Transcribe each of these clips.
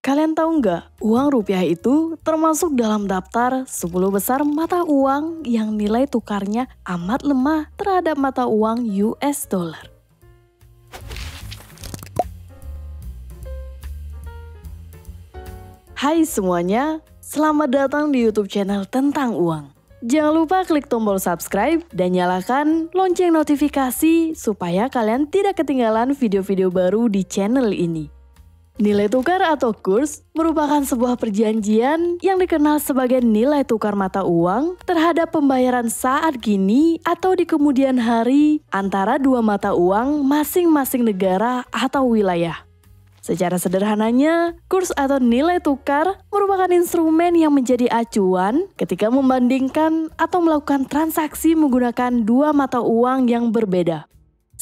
Kalian tahu nggak, uang rupiah itu termasuk dalam daftar 10 besar mata uang yang nilai tukarnya amat lemah terhadap mata uang US dollar. Hai semuanya, selamat datang di YouTube channel tentang uang. Jangan lupa klik tombol subscribe dan nyalakan lonceng notifikasi supaya kalian tidak ketinggalan video-video baru di channel ini. Nilai tukar atau kurs merupakan sebuah perjanjian yang dikenal sebagai nilai tukar mata uang terhadap pembayaran saat kini atau di kemudian hari antara dua mata uang masing-masing negara atau wilayah. Secara sederhananya, kurs atau nilai tukar merupakan instrumen yang menjadi acuan ketika membandingkan atau melakukan transaksi menggunakan dua mata uang yang berbeda.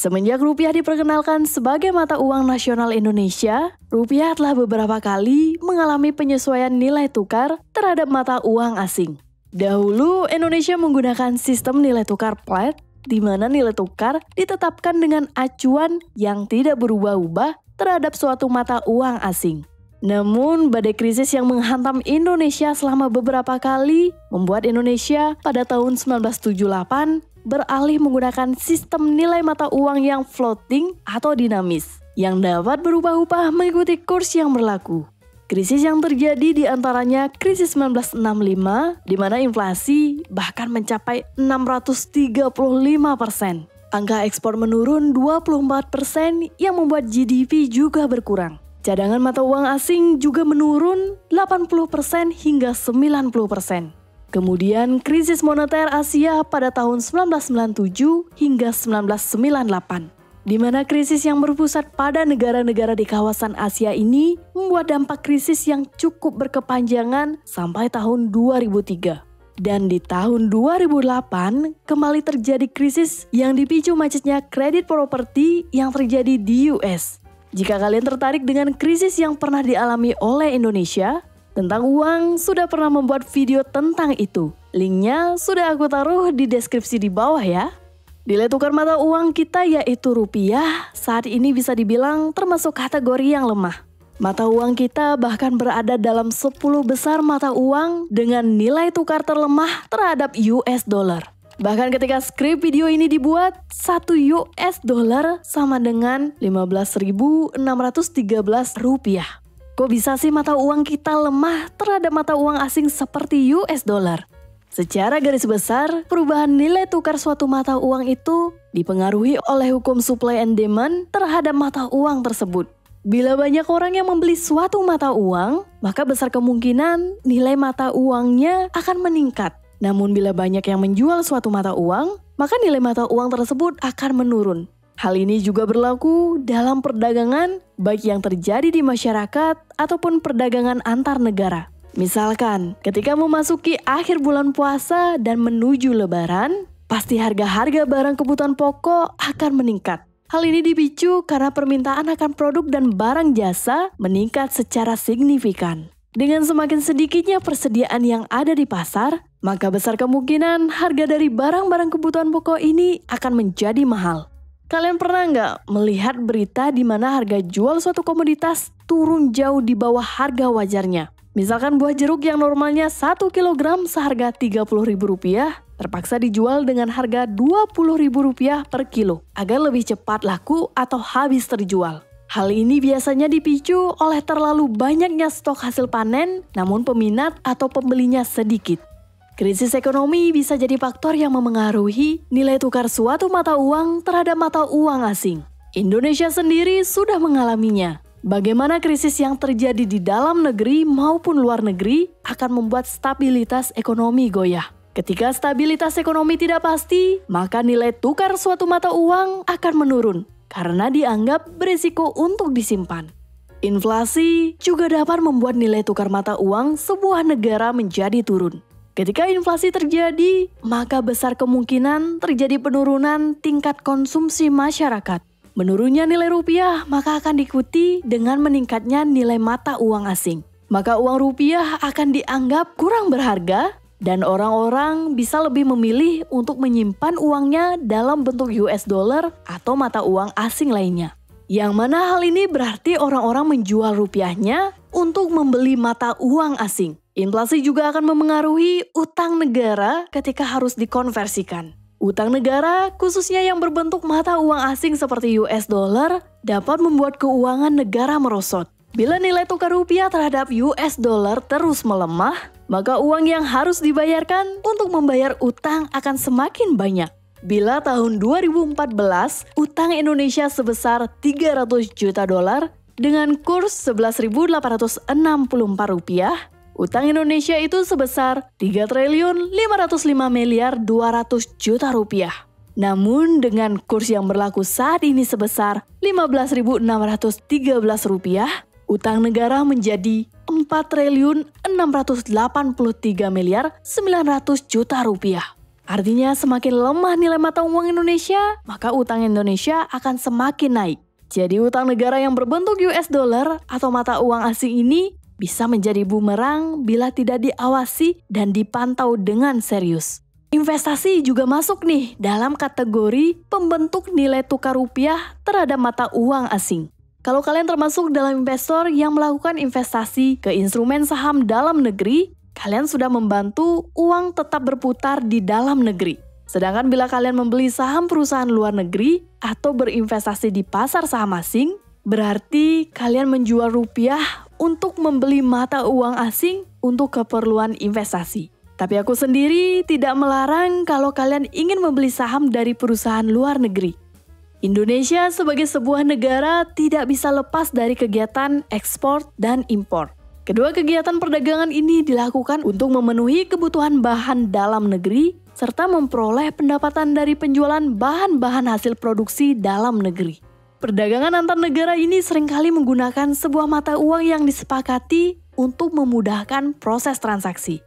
Semenjak rupiah diperkenalkan sebagai mata uang nasional Indonesia, rupiah telah beberapa kali mengalami penyesuaian nilai tukar terhadap mata uang asing. Dahulu, Indonesia menggunakan sistem nilai tukar flat, di mana nilai tukar ditetapkan dengan acuan yang tidak berubah-ubah terhadap suatu mata uang asing. Namun, badai krisis yang menghantam Indonesia selama beberapa kali membuat Indonesia pada tahun 1978 beralih menggunakan sistem nilai mata uang yang floating atau dinamis, yang dapat berubah-ubah mengikuti kurs yang berlaku. Krisis yang terjadi di antaranya krisis 1965, di mana inflasi bahkan mencapai 635%. Angka ekspor menurun 24% yang membuat GDP juga berkurang. Cadangan mata uang asing juga menurun 80% hingga 90%. Kemudian krisis moneter Asia pada tahun 1997 hingga 1998, di mana krisis yang berpusat pada negara-negara di kawasan Asia ini membuat dampak krisis yang cukup berkepanjangan sampai tahun 2003. Dan di tahun 2008 kembali terjadi krisis yang dipicu macetnya kredit properti yang terjadi di US. Jika kalian tertarik dengan krisis yang pernah dialami oleh Indonesia, tentang uang sudah pernah membuat video tentang itu. Linknya sudah aku taruh di deskripsi di bawah ya. Nilai tukar mata uang kita yaitu rupiah saat ini bisa dibilang termasuk kategori yang lemah. Mata uang kita bahkan berada dalam 10 besar mata uang dengan nilai tukar terlemah terhadap US dollar. Bahkan ketika skrip video ini dibuat, 1 US dollar sama dengan 15.613 rupiah. Kok bisa sih mata uang kita lemah terhadap mata uang asing seperti US dollar? Secara garis besar, perubahan nilai tukar suatu mata uang itu dipengaruhi oleh hukum supply and demand terhadap mata uang tersebut. Bila banyak orang yang membeli suatu mata uang, maka besar kemungkinan nilai mata uangnya akan meningkat. Namun bila banyak yang menjual suatu mata uang, maka nilai mata uang tersebut akan menurun. Hal ini juga berlaku dalam perdagangan, baik yang terjadi di masyarakat ataupun perdagangan antar negara. Misalkan, ketika memasuki akhir bulan puasa dan menuju Lebaran, pasti harga-harga barang kebutuhan pokok akan meningkat. Hal ini dipicu karena permintaan akan produk dan barang jasa meningkat secara signifikan. Dengan semakin sedikitnya persediaan yang ada di pasar, maka besar kemungkinan harga dari barang-barang kebutuhan pokok ini akan menjadi mahal. Kalian pernah nggak melihat berita di mana harga jual suatu komoditas turun jauh di bawah harga wajarnya? Misalkan buah jeruk yang normalnya 1 kg seharga Rp30.000 terpaksa dijual dengan harga Rp20.000 per kilo agar lebih cepat laku atau habis terjual. Hal ini biasanya dipicu oleh terlalu banyaknya stok hasil panen namun peminat atau pembelinya sedikit. Krisis ekonomi bisa jadi faktor yang memengaruhi nilai tukar suatu mata uang terhadap mata uang asing. Indonesia sendiri sudah mengalaminya. Bagaimana krisis yang terjadi di dalam negeri maupun luar negeri akan membuat stabilitas ekonomi goyah. Ketika stabilitas ekonomi tidak pasti, maka nilai tukar suatu mata uang akan menurun karena dianggap berisiko untuk disimpan. Inflasi juga dapat membuat nilai tukar mata uang sebuah negara menjadi turun. Ketika inflasi terjadi, maka besar kemungkinan terjadi penurunan tingkat konsumsi masyarakat. Menurunnya nilai rupiah maka akan diikuti dengan meningkatnya nilai mata uang asing. Maka uang rupiah akan dianggap kurang berharga dan orang-orang bisa lebih memilih untuk menyimpan uangnya dalam bentuk US dollar atau mata uang asing lainnya. Yang mana hal ini berarti orang-orang menjual rupiahnya untuk membeli mata uang asing. Inflasi juga akan memengaruhi utang negara ketika harus dikonversikan. Utang negara, khususnya yang berbentuk mata uang asing seperti US dollar, dapat membuat keuangan negara merosot. Bila nilai tukar rupiah terhadap US dollar terus melemah, maka uang yang harus dibayarkan untuk membayar utang akan semakin banyak. Bila tahun 2014, utang Indonesia sebesar 300 juta dolar dengan kurs 11.864 rupiah, utang Indonesia itu sebesar 3.505.200 juta rupiah. Namun dengan kurs yang berlaku saat ini sebesar 15.613 rupiah, utang negara menjadi 4.683.900 juta rupiah. Artinya semakin lemah nilai mata uang Indonesia, maka utang Indonesia akan semakin naik. Jadi utang negara yang berbentuk US dollar atau mata uang asing ini bisa menjadi bumerang bila tidak diawasi dan dipantau dengan serius. Investasi juga masuk nih dalam kategori pembentuk nilai tukar rupiah terhadap mata uang asing. Kalau kalian termasuk dalam investor yang melakukan investasi ke instrumen saham dalam negeri, kalian sudah membantu uang tetap berputar di dalam negeri. Sedangkan bila kalian membeli saham perusahaan luar negeri atau berinvestasi di pasar saham asing, berarti kalian menjual rupiah untuk membeli mata uang asing untuk keperluan investasi. Tapi aku sendiri tidak melarang kalau kalian ingin membeli saham dari perusahaan luar negeri. Indonesia sebagai sebuah negara tidak bisa lepas dari kegiatan ekspor dan impor. Kedua kegiatan perdagangan ini dilakukan untuk memenuhi kebutuhan bahan dalam negeri serta memperoleh pendapatan dari penjualan bahan-bahan hasil produksi dalam negeri. Perdagangan antar negara ini seringkali menggunakan sebuah mata uang yang disepakati untuk memudahkan proses transaksi.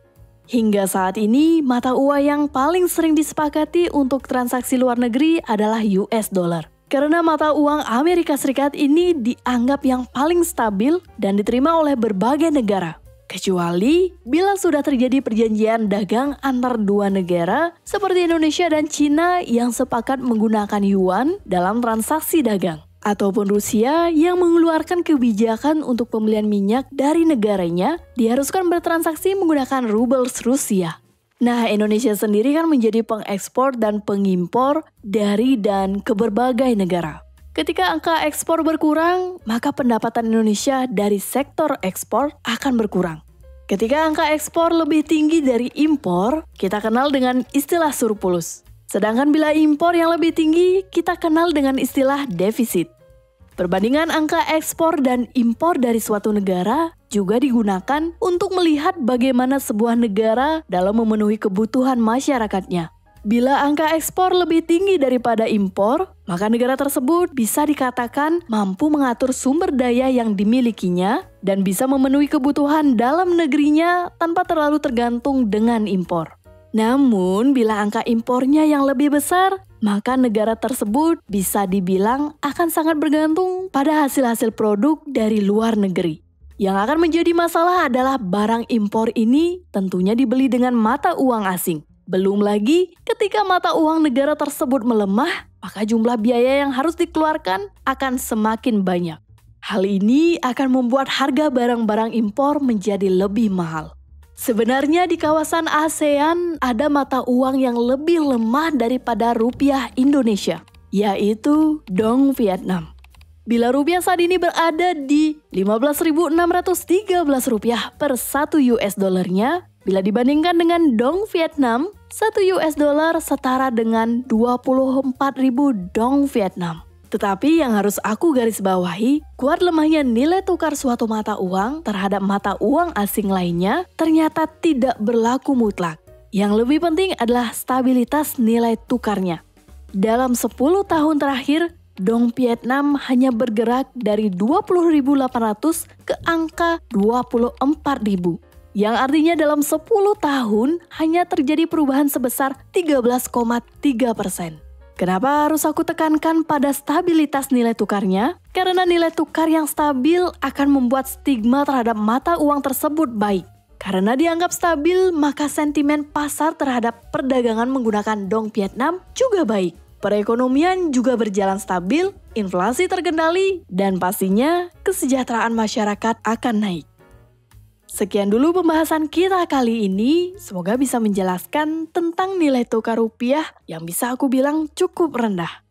Hingga saat ini, mata uang yang paling sering disepakati untuk transaksi luar negeri adalah US dollar. Karena mata uang Amerika Serikat ini dianggap yang paling stabil dan diterima oleh berbagai negara. Kecuali bila sudah terjadi perjanjian dagang antar dua negara seperti Indonesia dan Cina yang sepakat menggunakan yuan dalam transaksi dagang. Ataupun Rusia yang mengeluarkan kebijakan untuk pembelian minyak dari negaranya diharuskan bertransaksi menggunakan rubels Rusia. Nah, Indonesia sendiri kan menjadi pengekspor dan pengimpor dari dan ke berbagai negara. Ketika angka ekspor berkurang, maka pendapatan Indonesia dari sektor ekspor akan berkurang. Ketika angka ekspor lebih tinggi dari impor, kita kenal dengan istilah surplus. Sedangkan bila impor yang lebih tinggi, kita kenal dengan istilah defisit. Perbandingan angka ekspor dan impor dari suatu negara juga digunakan untuk melihat bagaimana sebuah negara dalam memenuhi kebutuhan masyarakatnya. Bila angka ekspor lebih tinggi daripada impor, maka negara tersebut bisa dikatakan mampu mengatur sumber daya yang dimilikinya dan bisa memenuhi kebutuhan dalam negerinya tanpa terlalu tergantung dengan impor. Namun, bila angka impornya yang lebih besar, maka negara tersebut bisa dibilang akan sangat bergantung pada hasil-hasil produk dari luar negeri. Yang akan menjadi masalah adalah barang impor ini tentunya dibeli dengan mata uang asing. Belum lagi ketika mata uang negara tersebut melemah, maka jumlah biaya yang harus dikeluarkan akan semakin banyak. Hal ini akan membuat harga barang-barang impor menjadi lebih mahal. Sebenarnya di kawasan ASEAN ada mata uang yang lebih lemah daripada rupiah Indonesia, yaitu dong Vietnam. Bila rupiah saat ini berada di 15.613 rupiah per 1 US dollarnya, bila dibandingkan dengan dong Vietnam, 1 US dollar setara dengan 24.000 dong Vietnam. Tetapi yang harus aku garis bawahi, kuat lemahnya nilai tukar suatu mata uang terhadap mata uang asing lainnya ternyata tidak berlaku mutlak. Yang lebih penting adalah stabilitas nilai tukarnya. Dalam 10 tahun terakhir, dong Vietnam hanya bergerak dari 20.800 ke angka 24.000. Yang artinya dalam 10 tahun hanya terjadi perubahan sebesar 13,3%. Kenapa harus aku tekankan pada stabilitas nilai tukarnya? Karena nilai tukar yang stabil akan membuat stigma terhadap mata uang tersebut baik. Karena dianggap stabil, maka sentimen pasar terhadap perdagangan menggunakan dong Vietnam juga baik. Perekonomian juga berjalan stabil inflasi terkendali, dan pastinya kesejahteraan masyarakat akan naik. Sekian dulu pembahasan kita kali ini, semoga bisa menjelaskan tentang nilai tukar rupiah yang bisa aku bilang cukup rendah.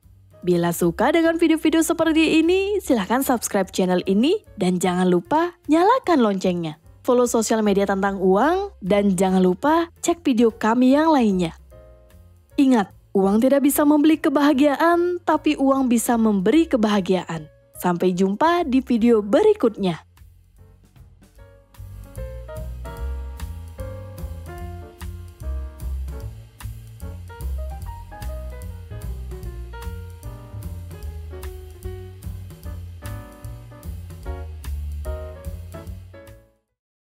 Bila suka dengan video-video seperti ini, silahkan subscribe channel ini dan jangan lupa nyalakan loncengnya. Follow sosial media tentang uang dan jangan lupa cek video kami yang lainnya. Ingat, uang tidak bisa membeli kebahagiaan, tapi uang bisa memberi kebahagiaan. Sampai jumpa di video berikutnya.